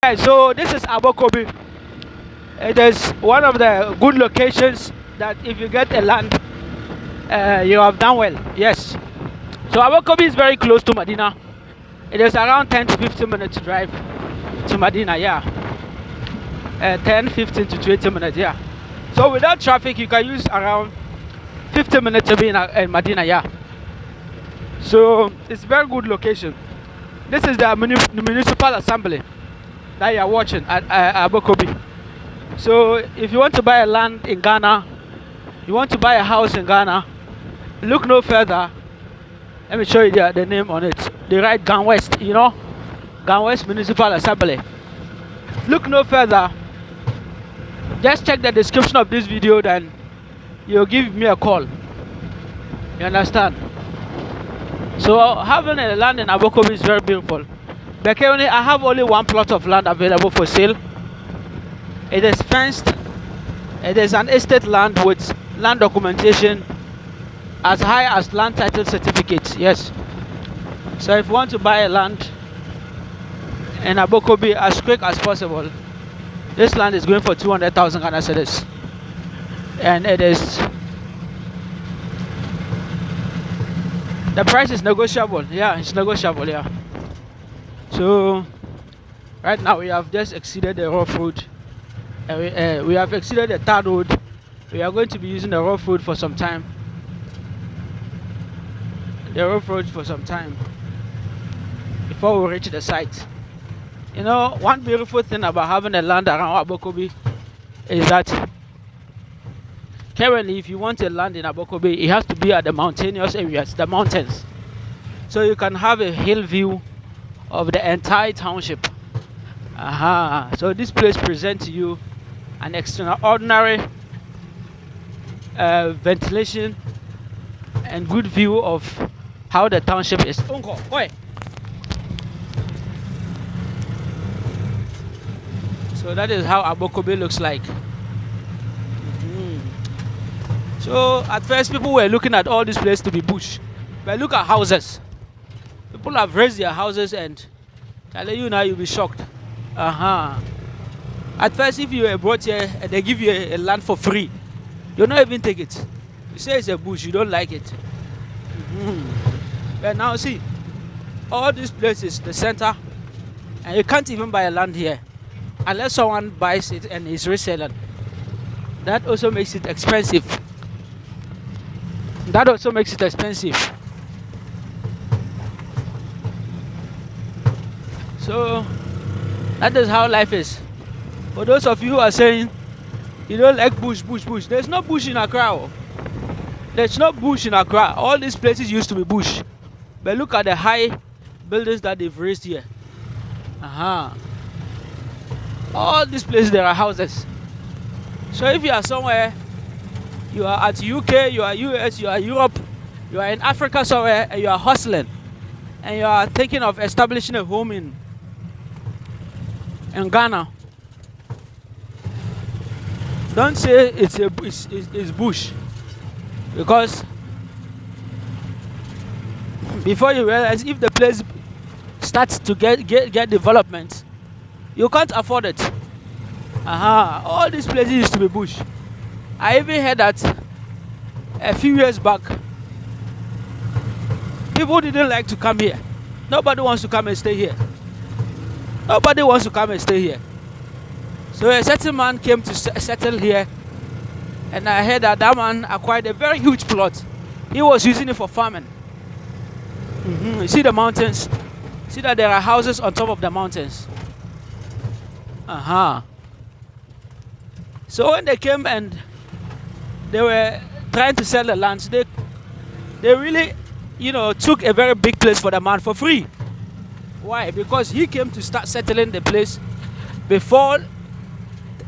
Right, so this is Abokobi. It is one of the good locations that if you get a land, you have done well. Yes. So Abokobi is very close to Medina. It is around 10 to 15 minutes drive to Medina. Yeah. 10, 15 to 20 minutes. Yeah. So without traffic, you can use around 15 minutes to be in Medina. Yeah. So it's a very good location. This is the municipal assembly that you are watching at Abokobi. So if you want to buy a land in Ghana, you want to buy a house in Ghana, look no further. Let me show you the name on it. They write Gan West, you know, Gan West Municipal Assembly. Look no further. Just check the description of this video, then you'll give me a call. You understand? So having a land in Abokobi is very beautiful. But currently I have only one plot of land available for sale. It is fenced. It is an estate land with land documentation as high as land title certificate. Yes. So if you want to buy a land in Abokobi as quick as possible, this land is going for 200,000 Ghana cedis. And it is, the price is negotiable. Yeah, it's negotiable. Yeah. So right now we have just exceeded the rough road. We have exceeded the third road. We are going to be using the rough road for some time. The rough road for some time before we reach the site. You know, one beautiful thing about having a land around Abokobi is that currently if you want a land in Abokobi, it has to be at the mountainous areas, the mountains. So you can have a hill view of the entire township. So this place presents to you an extraordinary ventilation and good view of how the township is. So that is how Abokobi looks like. So at first people were looking at all this place to be bush, but look at houses. People have raised their houses, and telling you now, you'll be shocked. At first, if you were brought here and they give you a land for free, you'll not even take it. You say it's a bush, you don't like it. But now see, all these places, the center, and you can't even buy a land here unless someone buys it and is reselling. That also makes it expensive. So that is how life is. For those of you who are saying you don't like bush, there's no bush in Accra. There's no bush in Accra. All these places used to be bush. But look at the high buildings that they've raised here. All these places, there are houses. So if you are somewhere, you are at UK, you are US, you are Europe, you are in Africa somewhere, and you are hustling, and you are thinking of establishing a home in Ghana, don't say it's bush, because before you realize, if the place starts to get development, you can't afford it. All these places used to be bush. I even heard that a few years back, people didn't like to come here. Nobody wants to come and stay here. So a certain man came to settle here, and I heard that man acquired a very huge plot. He was using it for farming. You see the mountains? See that there are houses on top of the mountains. So when they came and they were trying to sell the land, they really, took a very big place for the man for free. Why? Because he came to start settling the place before,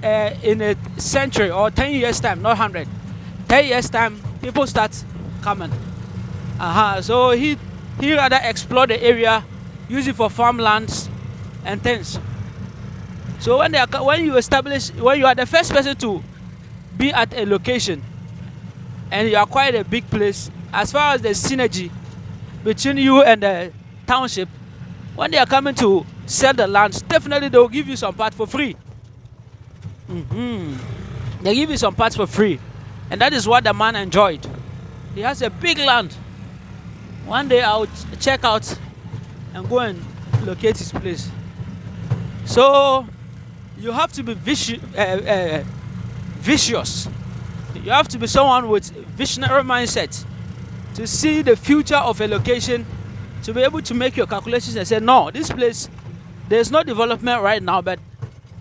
in a century or 10 years time, not 100. 10 years time, people start coming. So he rather explored the area, use it for farmlands and things. So when you are the first person to be at a location and you acquire a big place, as far as the synergy between you and the township, when they are coming to sell the lands, definitely they will give you some part for free. They give you some parts for free. And that is what the man enjoyed. He has a big land. One day I'll check out and go and locate his place. So you have to be vicious. You have to be someone with visionary mindset to see the future of a location, to be able to make your calculations and say, no, this place, there's no development right now, but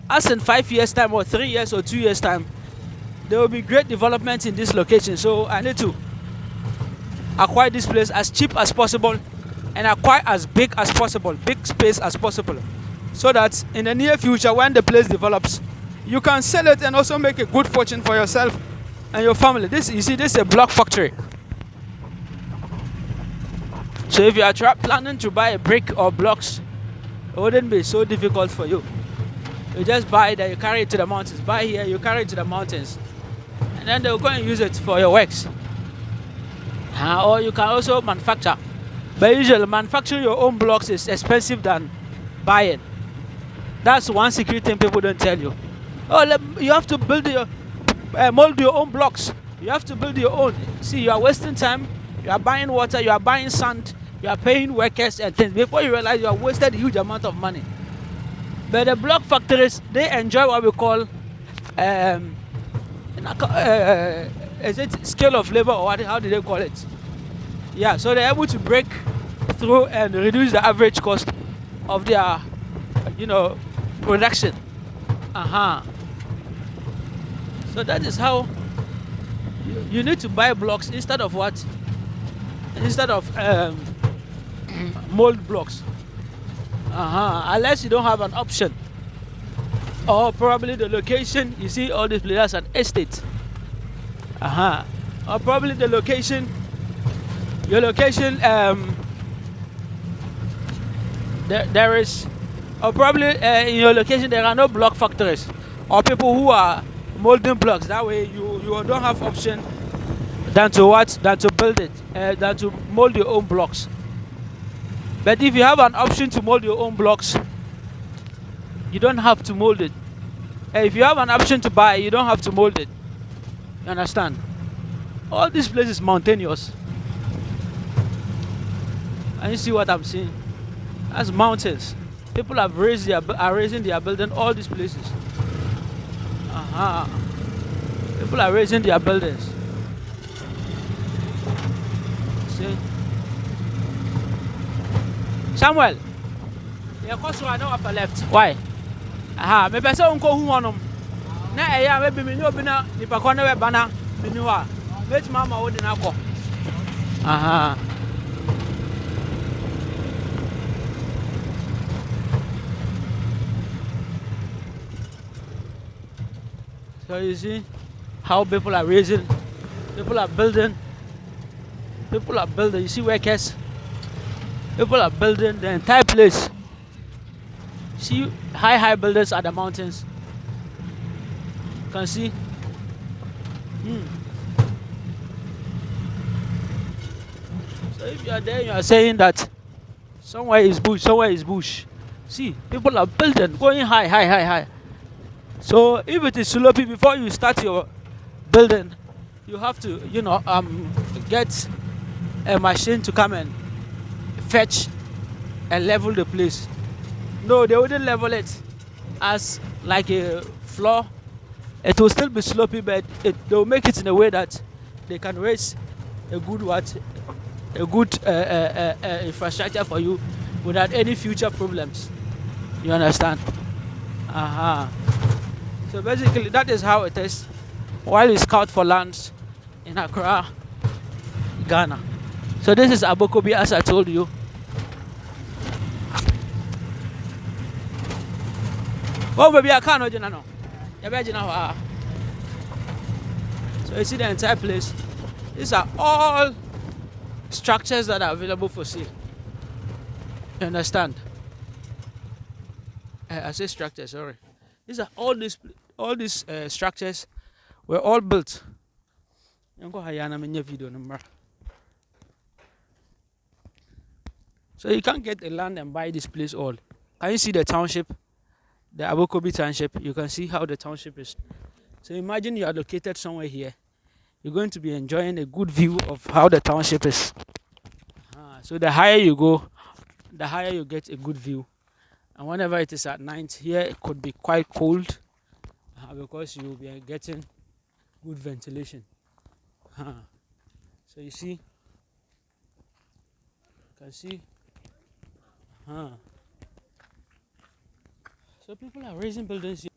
as in 5 years time or 3 years or 2 years time, there will be great development in this location. So I need to acquire this place as cheap as possible and acquire as big as possible, big space as possible, so that in the near future when the place develops, you can sell it and also make a good fortune for yourself and your family. This, you see, this is a block factory. So if you are planning to buy a brick or blocks, it wouldn't be so difficult for you. You just buy it and you carry it to the mountains. Buy here, you carry it to the mountains, and then they'll go and use it for your works. Or you can also manufacture. But usually manufacturing your own blocks is expensive than buying. That's one secret thing people don't tell you. Oh, you have to build your mold your own blocks. You have to build your own. See, you are wasting time. You are buying water. You are buying sand. You are paying workers and things. Before you realize, you have wasted a huge amount of money. But the block factories, they enjoy what we call is it scale of labor, or what, how do they call it? Yeah, so they're able to break through and reduce the average cost of their, production. So that is how you need to buy blocks instead of what? Instead of mold blocks. Unless you don't have an option, or probably the location. You see all these places an estate. Or probably the location. Your location. There is, or probably in your location there are no block factories or people who are molding blocks. That way you don't have option than to build it, than to mold your own blocks. But if you have an option to mold your own blocks, you don't have to mold it. If you have an option to buy, you don't have to mold it. You understand? All this place is mountainous. And you see what I'm seeing? That's mountains. People are raising their building, all these places. People are raising their buildings. See? Samuel, yeah, cause I know upper left. Why? Maybe I say uncle who want them. Na maybe me no be na nipa ko na we bana me ni wa. Wait mama wo de na ko. So you see how people are raising, people are building, You see workers. People are building the entire place. See high buildings at the mountains. You can see. So if you are there, you are saying that somewhere is bush. See, people are building, going high. So if it is slopey, before you start your building, you have to, get a machine to come and fetch and level the place. No, they wouldn't level it as like a floor. It will still be slopey, but they will make it in a way that they can raise a good infrastructure for you without any future problems. You understand? So basically, that is how it is while we scout for lands in Accra, Ghana. So this is Abokobi, as I told you. Oh baby, I can't know. So you see the entire place. These are all structures that are available for sale. You understand? I say structures, sorry. These are all these structures were all built. So you can't get a land and buy this place all. Can you see the township, the Abokobi township? You can see how the township is. So imagine you are located somewhere here. You're going to be enjoying a good view of how the township is. So the higher you go, the higher you get a good view. And whenever it is at night, here it could be quite cold because you will be getting good ventilation. So you see, you can see. So people are raising buildings here.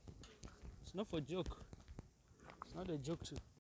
It's not for joke. It's not a joke too.